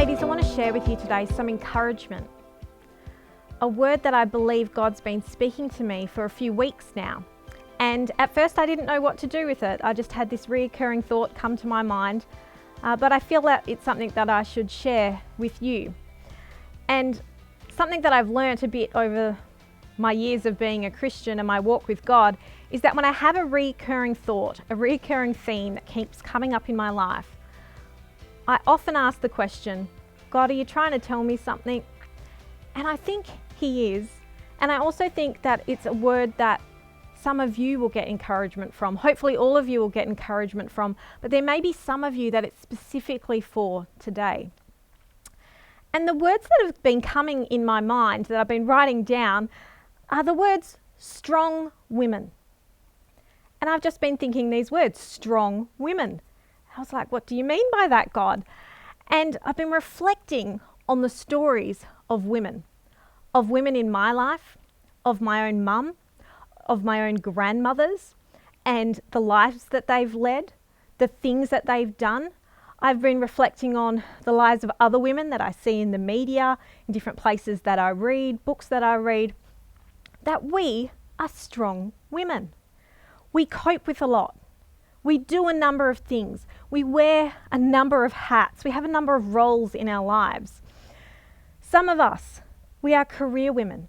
Ladies, I want to share with you today some encouragement. A word that I believe God's been speaking to me for a few weeks now. And at first I didn't know what to do with it. I just had this reoccurring thought come to my mind. But I feel that it's something that I should share with you. And something that I've learnt a bit over my years of being a Christian and my walk with God is that when I have a recurring thought, a recurring theme that keeps coming up in my life, I often ask the question, God, are you trying to tell me something? And I think He is. And I also think that it's a word that some of you will get encouragement from. Hopefully all of you will get encouragement from, but there may be some of you that it's specifically for today. And the words that have been coming in my mind that I've been writing down are the words strong women. And I've just been thinking these words, strong women. I was like, what do you mean by that, God? And I've been reflecting on the stories of women in my life, of my own mum, of my own grandmothers, and the lives that they've led, the things that they've done. I've been reflecting on the lives of other women that I see in the media, in different places that I read, books that I read, that we are strong women. We cope with a lot. We do a number of things. We wear a number of hats. We have a number of roles in our lives. Some of us, we are career women.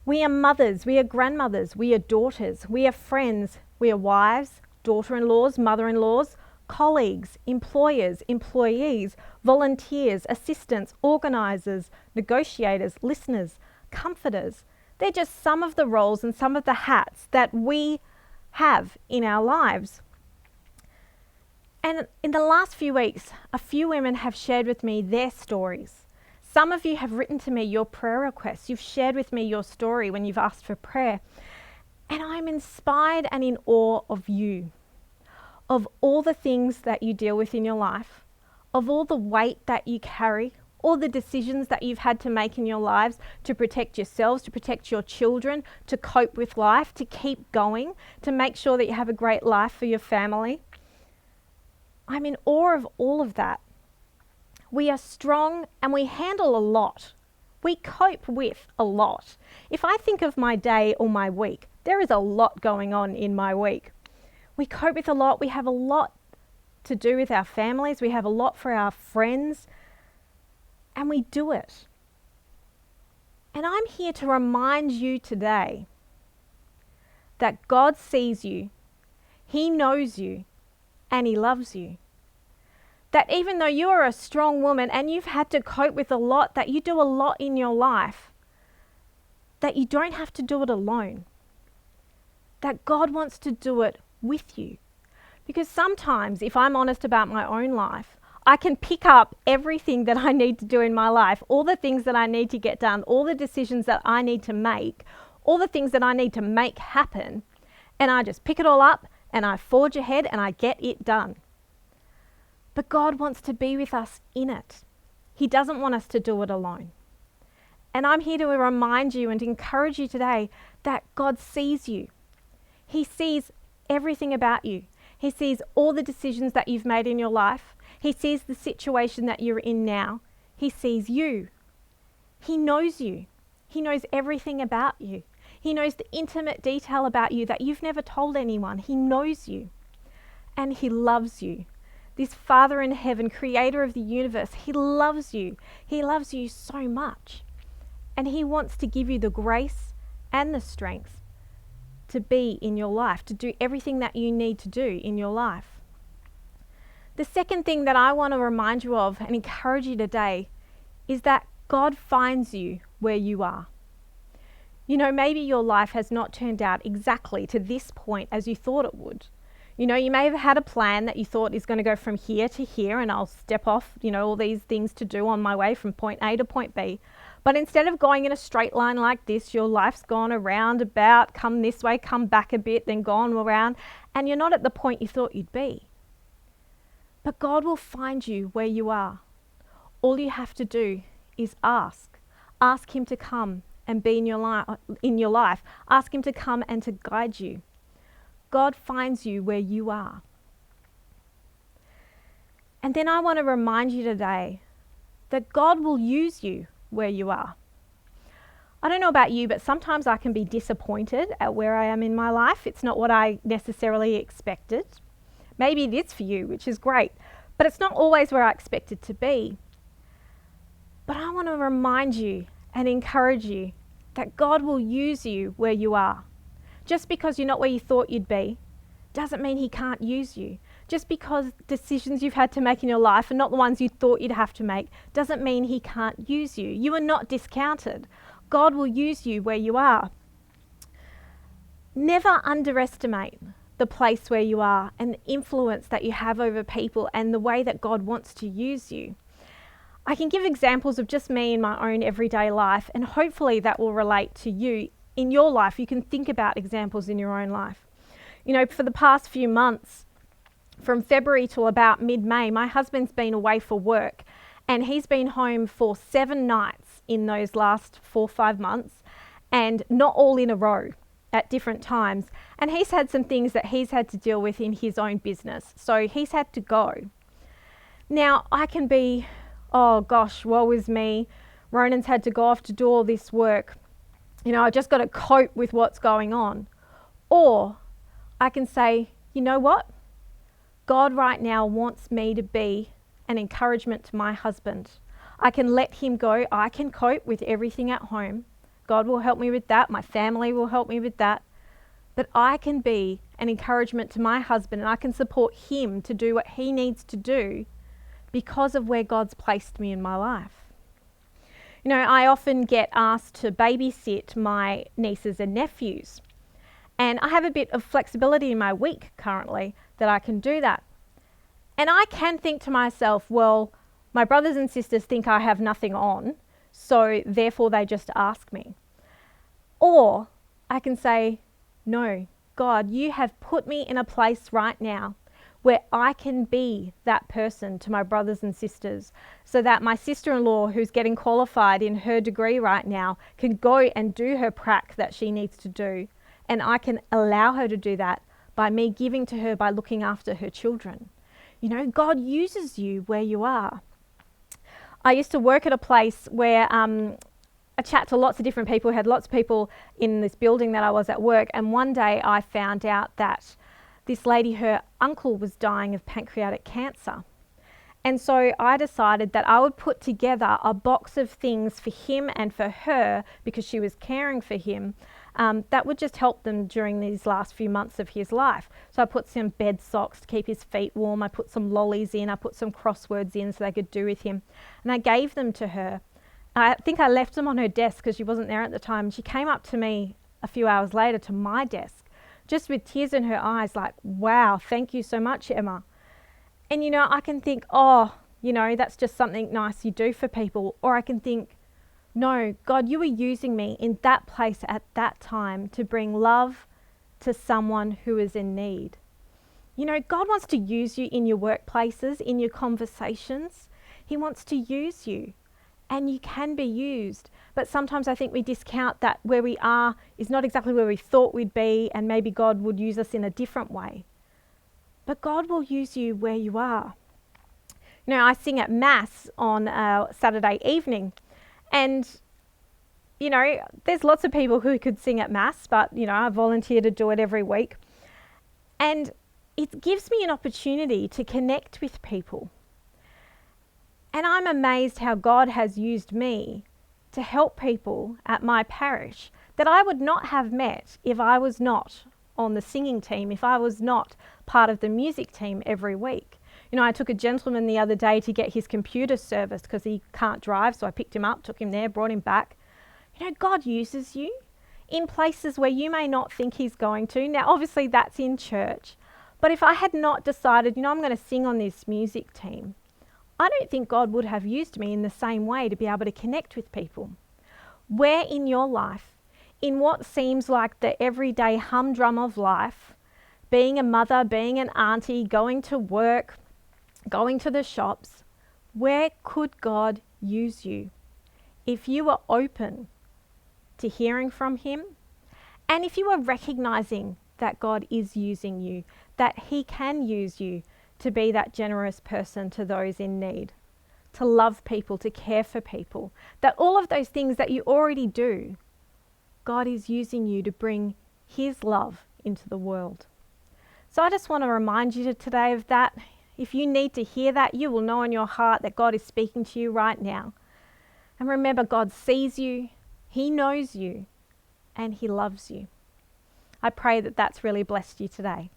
We are mothers. We are grandmothers. We are daughters. We are friends. We are wives, daughter-in-laws, mother-in-laws, colleagues, employers, employees, volunteers, assistants, organisers, negotiators, listeners, comforters. They're just some of the roles and some of the hats that we have in our lives. And in the last few weeks, a few women have shared with me their stories. Some of you have written to me your prayer requests. You've shared with me your story when you've asked for prayer. And I'm inspired and in awe of you, of all the things that you deal with in your life, of all the weight that you carry, all the decisions that you've had to make in your lives to protect yourselves, to protect your children, to cope with life, to keep going, to make sure that you have a great life for your family. I'm in awe of all of that. We are strong and we handle a lot. We cope with a lot. If I think of my day or my week, there is a lot going on in my week. We cope with a lot. We have a lot to do with our families. We have a lot for our friends. And we do it. And I'm here to remind you today that God sees you, He knows you, and He loves you. That even though you are a strong woman and you've had to cope with a lot, that you do a lot in your life, that you don't have to do it alone. That God wants to do it with you. Because sometimes, if I'm honest about my own life, I can pick up everything that I need to do in my life, all the things that I need to get done, all the decisions that I need to make, all the things that I need to make happen, and I just pick it all up and I forge ahead and I get it done. But God wants to be with us in it. He doesn't want us to do it alone. And I'm here to remind you and to encourage you today that God sees you. He sees everything about you. He sees all the decisions that you've made in your life. He sees the situation that you're in now. He sees you. He knows you. He knows everything about you. He knows the intimate detail about you that you've never told anyone. He knows you. And He loves you. This Father in heaven, creator of the universe, He loves you. He loves you so much. And He wants to give you the grace and the strength to be in your life, to do everything that you need to do in your life. The second thing that I want to remind you of and encourage you today is that God finds you where you are. You know, maybe your life has not turned out exactly to this point as you thought it would. You know, you may have had a plan that you thought is going to go from here to here and I'll step off, all these things to do on my way from point A to point B. But instead of going in a straight line like this, your life's gone around about, come this way, come back a bit, then gone around, and you're not at the point you thought you'd be. But God will find you where you are. All you have to do is ask. Ask Him to come and be in your life. Ask Him to come and to guide you. God finds you where you are. And then I want to remind you today that God will use you where you are. I don't know about you, but sometimes I can be disappointed at where I am in my life. It's not what I necessarily expected. Maybe it is for you, which is great, but it's not always where I expected to be. But I want to remind you and encourage you that God will use you where you are. Just because you're not where you thought you'd be doesn't mean he can't use you. Just because decisions you've had to make in your life are not the ones you thought you'd have to make doesn't mean he can't use you. You are not discounted. God will use you where you are. Never underestimate the place where you are and the influence that you have over people and the way that God wants to use you. I can give examples of just me in my own everyday life, and hopefully that will relate to you in your life. You can think about examples in your own life. You know, for the past few months, from February till about mid-May, my husband's been away for work, and he's been home for 7 nights in those last 4 or 5 months, and not all in a row at different times. And he's had some things that he's had to deal with in his own business. So he's had to go. Now, I can be, oh gosh, woe is me. Ronan's had to go off to do all this work. You know, I just got to cope with what's going on. Or I can say, you know what? God right now wants me to be an encouragement to my husband. I can let him go. I can cope with everything at home. God will help me with that. My family will help me with that. But I can be an encouragement to my husband, and I can support him to do what he needs to do because of where God's placed me in my life. You know, I often get asked to babysit my nieces and nephews. And I have a bit of flexibility in my week currently that I can do that. And I can think to myself, well, my brothers and sisters think I have nothing on, so therefore they just ask me. Or I can say, no, God, you have put me in a place right now where I can be that person to my brothers and sisters, so that my sister-in-law, who's getting qualified in her degree right now, can go and do her prac that she needs to do. And I can allow her to do that by me giving to her, by looking after her children. You know, God uses you where you are. I used to work at a place where I chat to lots of different people, had lots of people in this building that I was at work. And one day I found out that this lady, her uncle was dying of pancreatic cancer. And so I decided that I would put together a box of things for him and for her, because she was caring for him, that would just help them during these last few months of his life. So I put some bed socks to keep his feet warm. I put some lollies in. I put some crosswords in so they could do with him. And I gave them to her. I think I left them on her desk because she wasn't there at the time. She came up to me a few hours later to my desk, just with tears in her eyes, like, wow, thank you so much, Emma. And, you know, I can think, oh, you know, that's just something nice you do for people. Or I can think, no, God, you were using me in that place at that time to bring love to someone who is in need. You know, God wants to use you in your workplaces, in your conversations. He wants to use you, and you can be used. But sometimes I think we discount that where we are is not exactly where we thought we'd be, and maybe God would use us in a different way. But God will use you where you are. You know, I sing at Mass on Saturday evening, and, you know, there's lots of people who could sing at Mass, but, you know, I volunteer to do it every week. And it gives me an opportunity to connect with people. And I'm amazed how God has used me to help people at my parish that I would not have met if I was not on the singing team, if I was not part of the music team every week. You know, I took a gentleman the other day to get his computer serviced because he can't drive, so I picked him up, took him there, brought him back. You know, God uses you in places where you may not think he's going to. Now, obviously that's in church, but if I had not decided, you know, I'm going to sing on this music team, I don't think God would have used me in the same way to be able to connect with people. Where in your life, in what seems like the everyday humdrum of life, being a mother, being an auntie, going to work, going to the shops, where could God use you if you were open to hearing from him, and if you are recognizing that God is using you, that he can use you to be that generous person to those in need? to love people, to care for people. That all of those things that you already do, God is using you to bring His love into the world. So I just want to remind you today of that. If you need to hear that, you will know in your heart that God is speaking to you right now. And remember, God sees you, He knows you, and He loves you. I pray that that's really blessed you today.